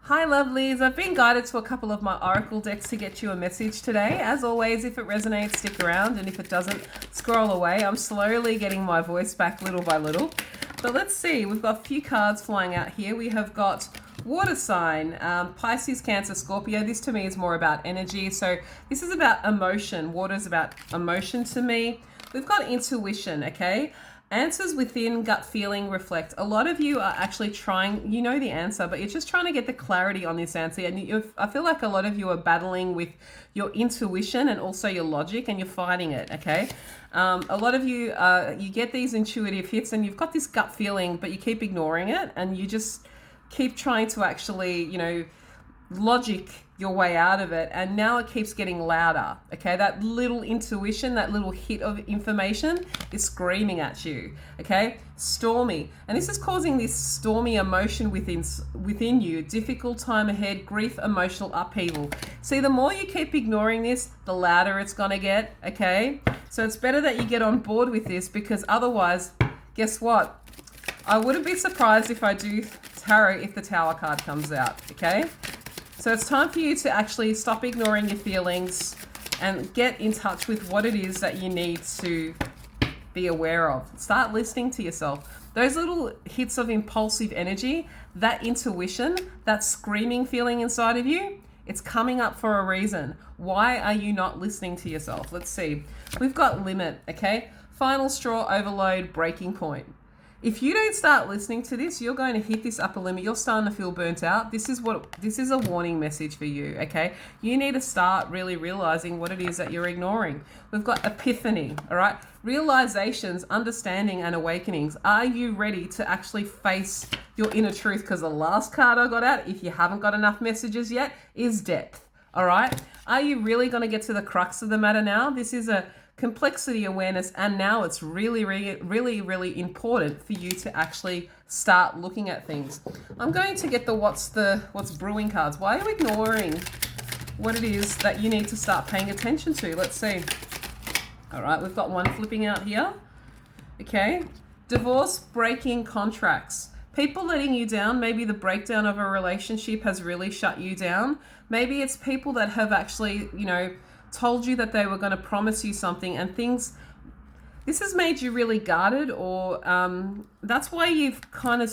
Hi lovelies, I've been guided to a couple of my oracle decks to get you a message today. As always, if it resonates, stick around, and if it doesn't, scroll away. I'm slowly getting my voice back little by little. But let's see, we've got a few cards flying out here. We have got water sign, Pisces, Cancer, Scorpio. This to me is more about energy. So this is about emotion. Water is about emotion to me. We've got intuition, okay? Answers within, gut feeling, reflect. A lot of you are actually trying, you know the answer, but you're just trying to get the clarity on this answer. And I feel like a lot of you are battling with your intuition and also your logic, and you're fighting it, okay? A lot of you, you get these intuitive hits and you've got this gut feeling, but you keep ignoring it and you just keep trying to actually, logic your way out of it, and now it keeps getting louder, okay? That little intuition, that little hit of information is screaming at you, okay? Stormy, and this is causing this stormy emotion within you, difficult time ahead, grief, emotional upheaval. See, the more you keep ignoring this, the louder it's gonna get, okay? So it's better that you get on board with this, because otherwise, guess what? I wouldn't be surprised if I do tarot if the Tower card comes out, okay? So it's time for you to actually stop ignoring your feelings and get in touch with what it is that you need to be aware of. Start listening to yourself. Those little hits of impulsive energy, that intuition, that screaming feeling inside of you, it's coming up for a reason. Why are you not listening to yourself? Let's see. We've got limit, okay? Final straw, overload, breaking point. If you don't start listening to this, you're going to hit this upper limit. You're starting to feel burnt out. This is a warning message for you, okay? You need to start really realizing what it is that you're ignoring. We've got epiphany, all right? Realizations, understanding, and awakenings. Are you ready to actually face your inner truth? Because the last card I got out, if you haven't got enough messages yet, is depth, all right? Are you really going to get to the crux of the matter now? This is a complexity awareness, and now it's really important for you to actually start looking at things. I'm going to get the what's brewing cards. Why are you ignoring what it is that you need to start paying attention to? Let's see. All right, we've got one flipping out here. Okay, divorce, breaking contracts. People letting you down. Maybe the breakdown of a relationship has really shut you down. Maybe it's people that have actually, told you that they were going to promise you something, and this has made you really guarded, or that's why you've kind of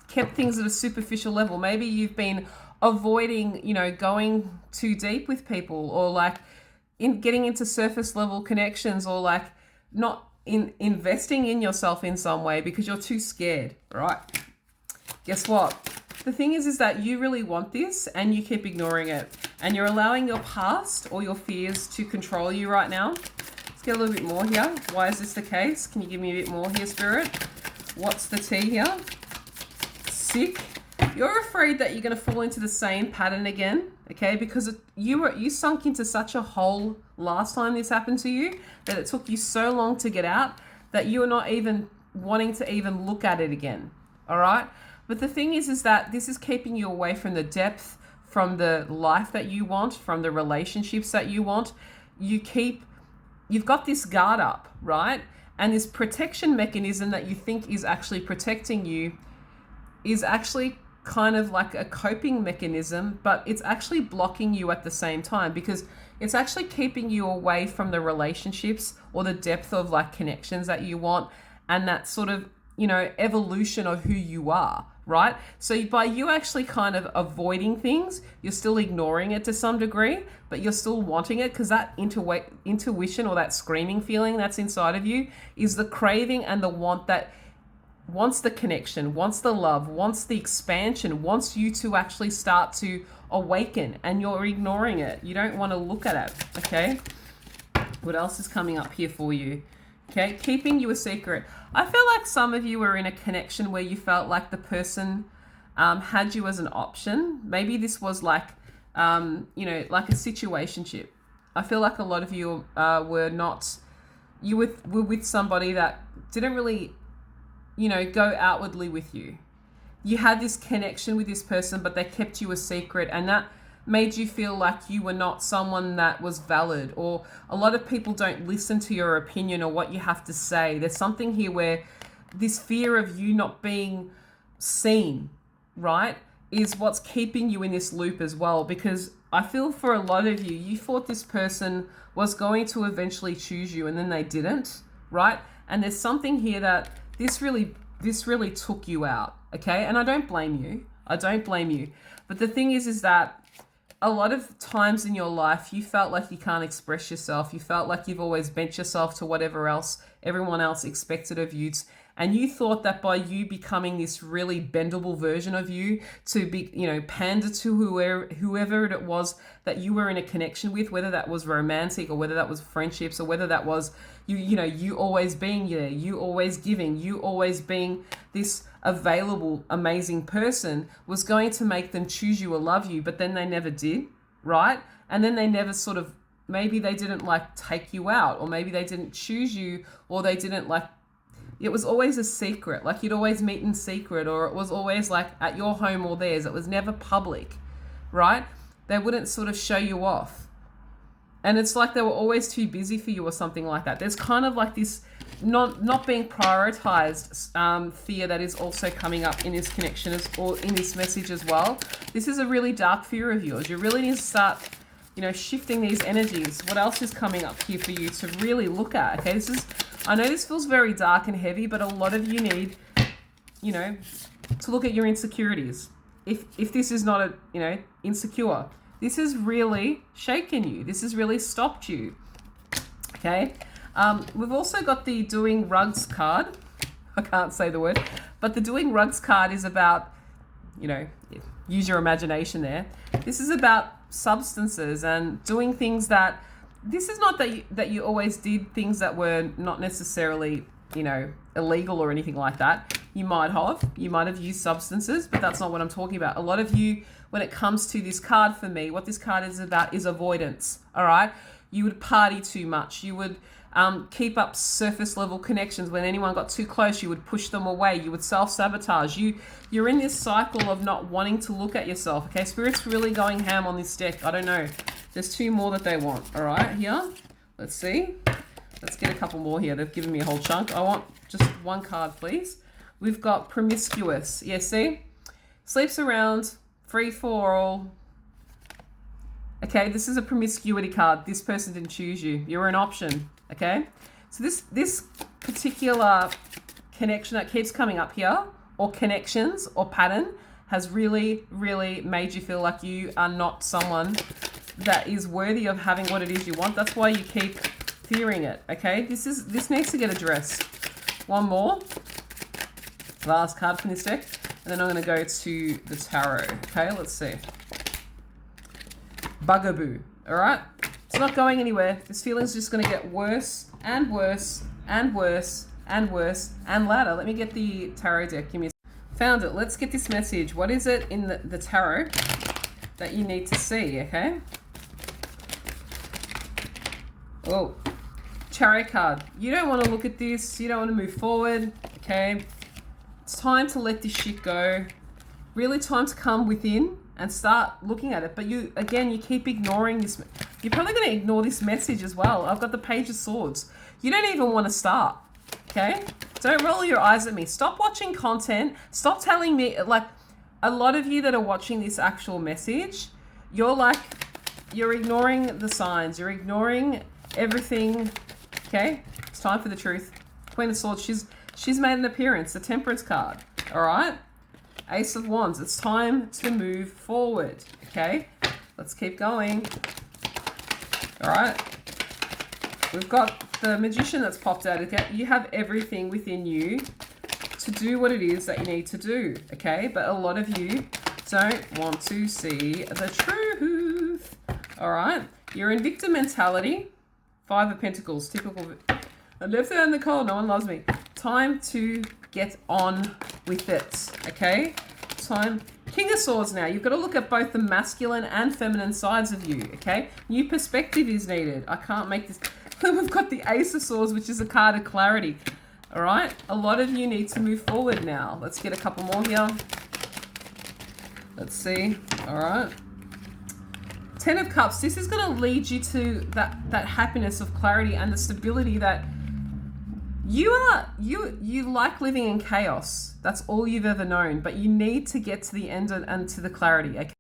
kept things at a superficial level. Maybe you've been avoiding, going too deep with people, or like getting into surface level connections, or like not investing in yourself in some way because you're too scared, right? Guess what? The thing is that you really want this and you keep ignoring it, and you're allowing your past or your fears to control you right now. Let's get a little bit more here. Why is this the case? Can you give me a bit more here, Spirit? What's the tea here? Sick. You're afraid that you're going to fall into the same pattern again, okay? Because you sunk into such a hole last time this happened to you that it took you so long to get out that you're not even wanting to even look at it again, all right? But the thing is that this is keeping you away from the depth, from the life that you want, from the relationships that you want. You've got this guard up, right? And this protection mechanism that you think is actually protecting you is actually kind of like a coping mechanism, but it's actually blocking you at the same time, because it's actually keeping you away from the relationships or the depth of like connections that you want, and that sort of, evolution of who you are, right? So by you actually kind of avoiding things, you're still ignoring it to some degree, but you're still wanting it, because that intuition or that screaming feeling that's inside of you is the craving and the want that wants the connection, wants the love, wants the expansion, wants you to actually start to awaken, and you're ignoring it. You don't want to look at it, okay? What else is coming up here for you? Okay, keeping you a secret. I feel like some of you were in a connection where you felt like the person had you as an option. Maybe this was like, like a situationship. I feel like a lot of you were with somebody that didn't really, go outwardly with you. You had this connection with this person, but they kept you a secret, and that made you feel like you were not someone that was valid, or a lot of people don't listen to your opinion or what you have to say. There's something here where this fear of you not being seen, right? is what's keeping you in this loop as well, because I feel for a lot of you, you thought this person was going to eventually choose you and then they didn't, right? And there's something here that this really took you out, okay? And I don't blame you. I don't blame you. But the thing is that a lot of times in your life, you felt like you can't express yourself. You felt like you've always bent yourself to whatever else everyone else expected of you. And you thought that by you becoming this really bendable version of you to be, pander to whoever it was that you were in a connection with, whether that was romantic or whether that was friendships or whether that was you always being there, you always giving, you always being this available, amazing person, was going to make them choose you or love you, but then they never did, right? And then they never sort of, maybe they didn't take you out, or maybe they didn't choose you, or they didn't it was always a secret. You'd always meet in secret, or it was always at your home or theirs. It was never public, right? They wouldn't sort of show you off. And it's like they were always too busy for you or something like that. There's kind of this not being prioritized fear that is also coming up in this connection or in this message as well. This is a really dark fear of yours. You really need to start shifting these energies. What else is coming up here for you to really look at? Okay, I know this feels very dark and heavy, but a lot of you need, to look at your insecurities. If this is not insecure, this has really shaken you. This has really stopped you. Okay. We've also got the Doing Rugs card. I can't say the word, but the Doing Rugs card is about, use your imagination there. This is about substances and doing things that, this is not that you always did things that were not necessarily, illegal or anything like that. You might have used substances, but that's not what I'm talking about. A lot of you, when it comes to this card, for me, what this card is about is avoidance. All right. You would party too much. You would keep up surface level connections. When anyone got too close, you would push them away. You would self-sabotage. You're in this cycle of not wanting to look at yourself. Okay, Spirit's really going ham on this deck. I don't know. There's two more that they want. All right, here. Let's see. Let's get a couple more here. They've given me a whole chunk. I want just one card, please. We've got promiscuous. Yeah, see? Sleeps around, free for all. Okay, this is a promiscuity card. This person didn't choose you. You're an option. Okay, so this particular connection that keeps coming up here, or connections or pattern, has really, really made you feel like you are not someone that is worthy of having what it is you want. That's why you keep fearing it. Okay, this needs to get addressed. One more, last card from this deck, and then I'm going to go to the tarot. Okay, let's see. Bugaboo. All right. It's not going anywhere. This feeling's just going to get worse and worse and worse and worse and louder. Let me get the tarot deck. Give me found it. Let's get this message. What is it in the tarot that you need to see, okay? Oh, Chariot card. You don't want to look at this. You don't want to move forward, okay? It's time to let this shit go. Really time to come within and start looking at it. But you keep ignoring this. You're probably going to ignore this message as well. I've got the Page of Swords. You don't even want to start, okay? Don't roll your eyes at me. Stop watching content. Stop telling me, a lot of you that are watching this actual message, you're ignoring the signs. You're ignoring everything, okay? It's time for the truth. Queen of Swords, she's made an appearance. The Temperance card, all right? Ace of Wands. It's time to move forward, okay? Let's keep going. All right. We've got the Magician that's popped out. Okay? You have everything within you to do what it is that you need to do, okay? But a lot of you don't want to see the truth, all right? You're in victim mentality. 5 of Pentacles, typical. I left out in the cold. No one loves me. Time to get on with it, okay? Time. King of Swords now. You've got to look at both the masculine and feminine sides of you, okay? New perspective is needed. I can't make this. We've got the Ace of Swords, which is a card of clarity, all right? A lot of you need to move forward now. Let's get a couple more here. Let's see. All right. 10 of Cups. This is going to lead you to that happiness of clarity and the stability that You like living in chaos. That's all you've ever known, but you need to get to the end and to the clarity, okay?